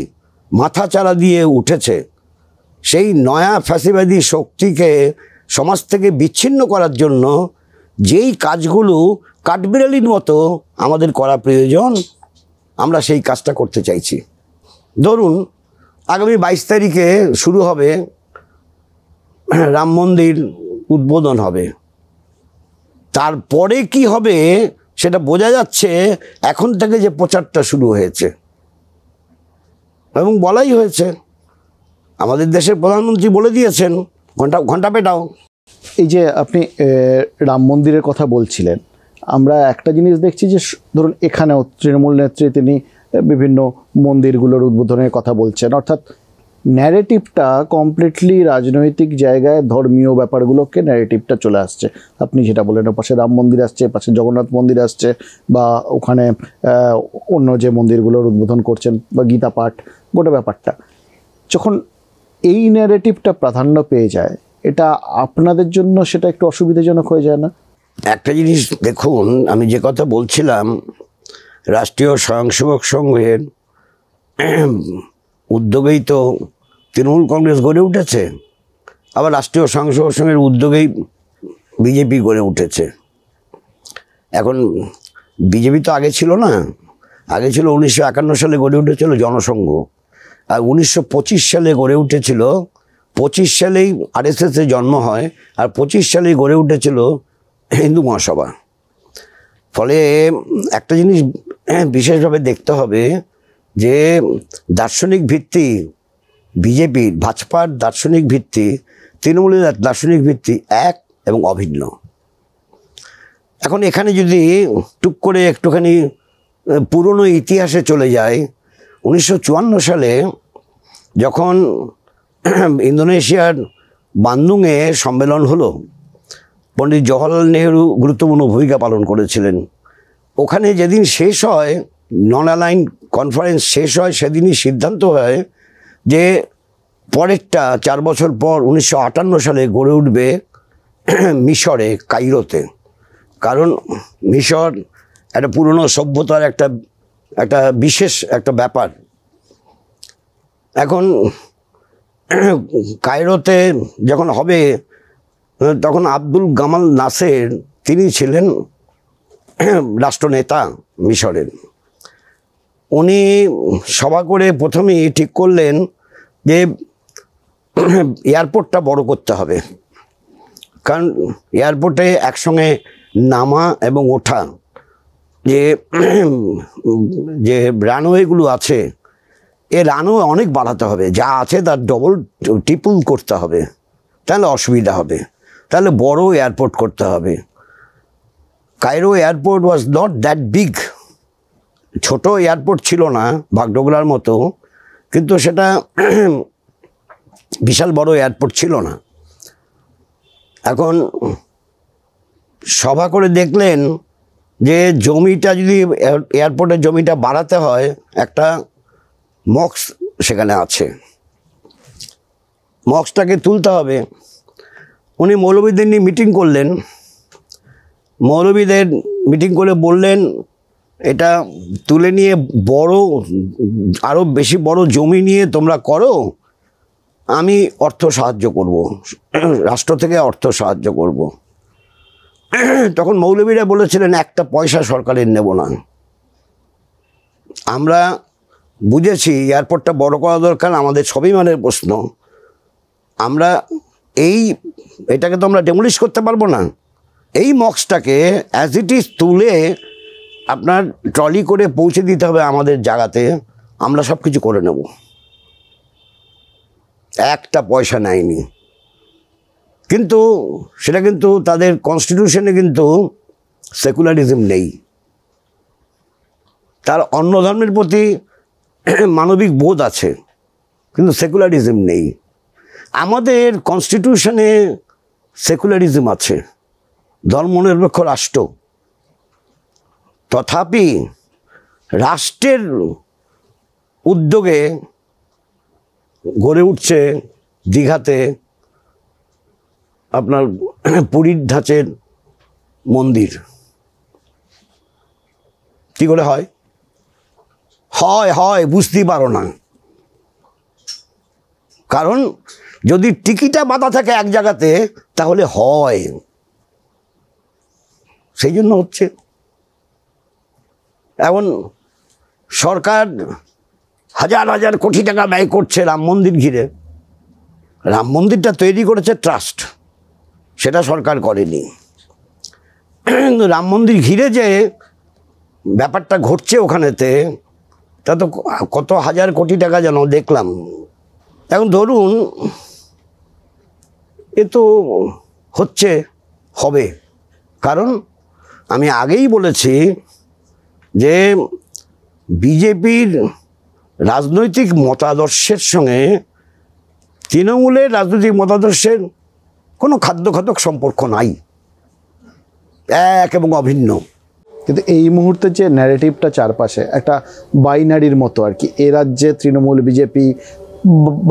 মাথাচাড়া দিয়ে উঠেছে, সেই নয়া ফ্যাসিবাদী শক্তিকে সমাজ থেকে বিচ্ছিন্ন করার জন্য যেই কাজগুলো কাঠবিড়ালির মতো আমাদের করা প্রয়োজন, আমরা সেই কাজটা করতে চাইছি। ধরুন, আগামী 22 তারিখে শুরু হবে, রাম মন্দির উদ্বোধন হবে। তারপরে কি হবে সেটা বোঝা যাচ্ছে এখন থেকে, যে প্রচারটা শুরু হয়েছে এবং বলাই হয়েছে। আমাদের দেশের প্রধানমন্ত্রী বলে দিয়েছেন, ঘন্টা পেটাও। এই যে আপনি রাম মন্দিরের কথা বলছিলেন, আমরা একটা জিনিস দেখছি যে ধরুন এখানেও তৃণমূল নেত্রী তিনি বিভিন্ন মন্দিরগুলোর উদ্বোধনের কথা বলছেন, অর্থাৎ ন্যারেটিভটা কমপ্লিটলি রাজনৈতিক জায়গায় ধর্মীয় ব্যাপারগুলোকে ন্যারেটিভটা চলে আসছে। আপনি যেটা বলেন, পাশে রাম মন্দির আসছে, পাশে জগন্নাথ মন্দির আসছে, বা ওখানে অন্য যে মন্দিরগুলোর উদ্বোধন করছেন, বা গীতা পাঠ, গোটা ব্যাপারটা যখন এই ন্যারেটিভটা প্রাধান্য পেয়ে যায়, এটা আপনাদের জন্য সেটা একটু অসুবিধাজনক হয়ে যায় না? একটা জিনিস দেখুন, আমি যে কথা বলছিলাম, রাষ্ট্রীয় স্বয়ংসেবক সংঘের উদ্যোগেই তো তৃণমূল কংগ্রেস গড়ে উঠেছে, আবার রাষ্ট্রীয় স্বয়ংসেবক সংঘের উদ্যোগেই বিজেপি গড়ে উঠেছে। এখন বিজেপি তো আগে ছিল না, আগে ছিল 1951 সালে গড়ে উঠেছিল জনসংঘ, আর 1925 সালে গড়ে উঠেছিল 25 সালেই আরএসএসের জন্ম হয়, আর 25 সালেই গড়ে উঠেছিল হিন্দু মহাসভা। ফলে একটা জিনিস বিশেষভাবে দেখতে হবে যে দার্শনিক ভিত্তি বিজেপির, ভাজপার দার্শনিক ভিত্তি, তৃণমূলের দার্শনিক ভিত্তি এক এবং অভিন্ন। এখন এখানে যদি টুক করে একটুখানি পুরনো ইতিহাসে চলে যায়, 1954 সালে যখন ইন্দোনেশিয়ার বান্দুংয়ে সম্মেলন হলো, পণ্ডিত জওহরলাল নেহরু গুরুত্বপূর্ণ ভূমিকা পালন করেছিলেন। ওখানে যেদিন শেষ হয়, নন অ্যালাইন্ড কনফারেন্স শেষ হয়, সেদিনই সিদ্ধান্ত হয় যে পরেরটা 4 বছর পর 1958 সালে গড়ে উঠবে মিশরে, কায়রোতে। কারণ মিশর একটা পুরনো সভ্যতার একটা বিশেষ একটা ব্যাপার। এখন কায়রোতে যখন হবে, তখন আব্দুল গামাল নাসের তিনি ছিলেন রাষ্ট্রনেতা মিশরের। উনি সভা করে প্রথমেই ঠিক করলেন যে এয়ারপোর্টটা বড় করতে হবে, কারণ এয়ারপোর্টে একসঙ্গে নামা এবং ওঠা যে রানওয়েগুলো আছে, এ রানওয়ে অনেক বাড়াতে হবে, যা আছে তার ডবল ট্রিপল করতে হবে, তাহলে অসুবিধা হবে, তাহলে বড় এয়ারপোর্ট করতে হবে। Cairo airport was not that big, ছোট এয়ারপোর্ট ছিল না বাগডোগরার মতো, কিন্তু সেটা বিশাল বড় এয়ারপোর্ট ছিল না। এখন সভা করে দেখলেন যে জমিটা যদি এয়ারপোর্টের জমিটা বাড়াতে হয়, একটা মক্স সেখানে আছে, মক্সটাকে তুলতে হবে। উনি মৌলবীদের নিয়ে মিটিং করলেন, মৌলবীদের মিটিং করে বললেন এটা তুলে নিয়ে বড়, আরও বেশি বড় জমি নিয়ে তোমরা করো, আমি অর্থ সাহায্য করব, রাষ্ট্র থেকে অর্থ সাহায্য করব। তখন মৌলবীরা বলেছিলেন একটা পয়সা সরকারের নেব না, আমরা বুঝেছি এয়ারপোর্টটা বড় করা দরকার, আমাদের স্বাভিমানের প্রশ্ন, আমরা এটাকে তো আমরা ডেমোলিশ করতে পারবো না, এই মক্সটাকে অ্যাজ ইট ইজ তুলে আপনার ট্রলি করে পৌঁছে দিতে হবে আমাদের জায়গাতে, আমরা সব কিছু করে নেব। একটা পয়সা নেয়নি, কিন্তু সেটা কিন্তু তাদের কনস্টিটিউশনে কিন্তু সেকুলারিজম নেই, তার অন্য ধর্মের প্রতি মানবিক বোধ আছে, কিন্তু সেকুলারিজম নেই। আমাদের কনস্টিটিউশনে সেকুলারিজম আছে, ধর্মনিরপেক্ষ রাষ্ট্র, তথাপি রাষ্ট্রের উদ্যোগে গড়ে উঠছে দীঘাতে আপনার পুরীর ধাঁচের মন্দির। কী করে হয়? হয় বুঝতেই পারো না, কারণ যদি টিকিটা বাঁধা থাকে এক জায়গাতে তাহলে হয়, সেই জন্য হচ্ছে। এখন সরকার হাজার হাজার কোটি টাকা ব্যয় করছে রাম মন্দির ঘিরে, রাম মন্দিরটা তৈরি করেছে ট্রাস্ট, সেটা সরকার করেনি। রাম মন্দির ঘিরে যে ব্যাপারটা ঘটছে ওখানেতে, তা তো কত হাজার কোটি টাকা যেন দেখলাম। এখন ধরুন এ তো হবে, কারণ আমি আগেই বলেছি যে বিজেপির রাজনৈতিক মতাদর্শের সঙ্গে তৃণমূলের রাজনৈতিক মতাদর্শের কোনো খাদ্যঘাতক সম্পর্ক নাই, এক এবং অভিন্ন। কিন্তু এই মুহূর্তে যে ন্যারেটিভটা চারপাশে একটা বাইনারির মতো আর কি, এ রাজ্যে তৃণমূল বিজেপি,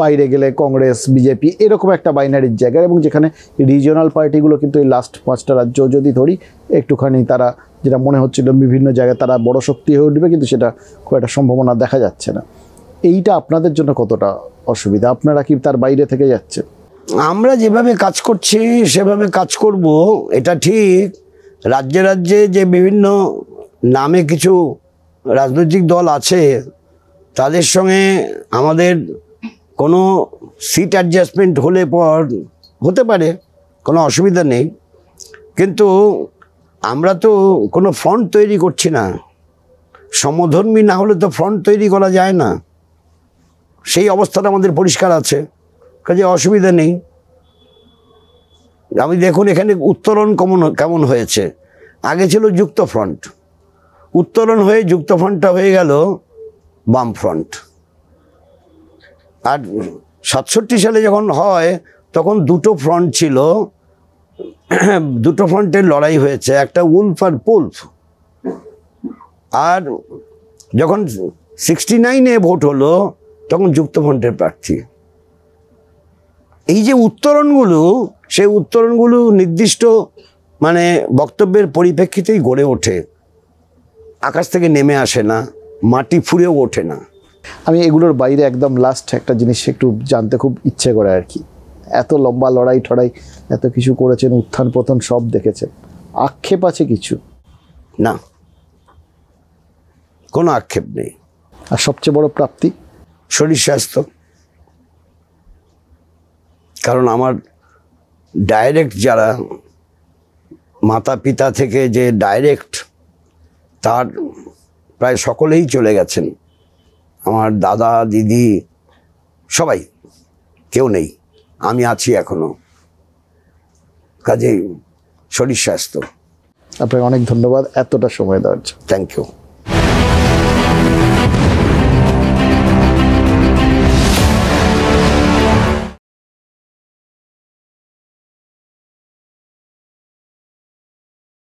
বাইরে গেলে কংগ্রেস বিজেপি, এরকম একটা বাইনারির জায়গা, এবং যেখানে রিজিওনাল পার্টিগুলো কিন্তু এই লাস্ট 5টা রাজ্য যদি ধরি একটুখানি তারা যেটা মনে হচ্ছিল বিভিন্ন জায়গায় তারা বড় শক্তি হয়ে উঠবে, কিন্তু সেটা খুব একটা সম্ভাবনা দেখা যাচ্ছে না। এইটা আপনাদের জন্য কতটা অসুবিধা? আপনারা কি তার বাইরে থেকে যাচ্ছেন? আমরা যেভাবে কাজ করছি সেভাবে কাজ করব, এটা ঠিক। রাজ্যে রাজ্যে যে বিভিন্ন নামে কিছু রাজনৈতিক দল আছে, তাদের সঙ্গে আমাদের কোনো সিট অ্যাডজাস্টমেন্ট হলে পর হতে পারে, কোনো অসুবিধা নেই, কিন্তু আমরা তো কোনো ফ্রন্ট তৈরি করছি না। সমধর্মী না হলে তো ফ্রন্ট তৈরি করা যায় না, সেই অবস্থাটা আমাদের পরিষ্কার আছে, কাজে অসুবিধা নেই। আমি দেখুন এখানে উত্তরণ কেমন হয়েছে, আগে ছিল যুক্ত ফ্রন্ট, উত্তরণ হয়ে যুক্ত ফ্রন্টটা হয়ে গেল বাম ফ্রন্ট। আর 67 সালে যখন হয় তখন দুটো ফ্রন্ট ছিল, দুটো ফ্রন্টের লড়াই হয়েছে, একটা উলফ আর পুলফ। আর যখন 69-এ ভোট হলো তখন যুক্ত ফ্রন্টের প্রার্থী। এই যে উত্তরণগুলো, সেই উত্তরণগুলো নির্দিষ্ট মানে বক্তব্যের পরিপ্রেক্ষিতেই গড়ে ওঠে, আকাশ থেকে নেমে আসে না, মাটি ফুঁড়েও ওঠে না। আমি এগুলোর বাইরে একদম লাস্ট একটা জিনিস একটু জানতে খুব ইচ্ছে করে আর কি। এত লম্বা লড়াই ঠড়াই, এত কিছু করেছেন, উত্থান পতন সব দেখেছেন, আক্ষেপ আছে কিছু? না, কোনো আক্ষেপ নেই। আর সবচেয়ে বড় প্রাপ্তি? শরীর স্বাস্থ্য। কারণ আমার ডাইরেক্ট যারা মাতা পিতা থেকে যে ডাইরেক্ট, তার প্রায় সকলেই চলে গেছেন। আমার দাদা দিদি সবাই, কেউ নেই, আমি আছি এখনো, কাজেই শরীর স্বাস্থ্য। আপনাকে অনেক ধন্যবাদ এতটা সময় দেওয়ার জন্য। Thank you.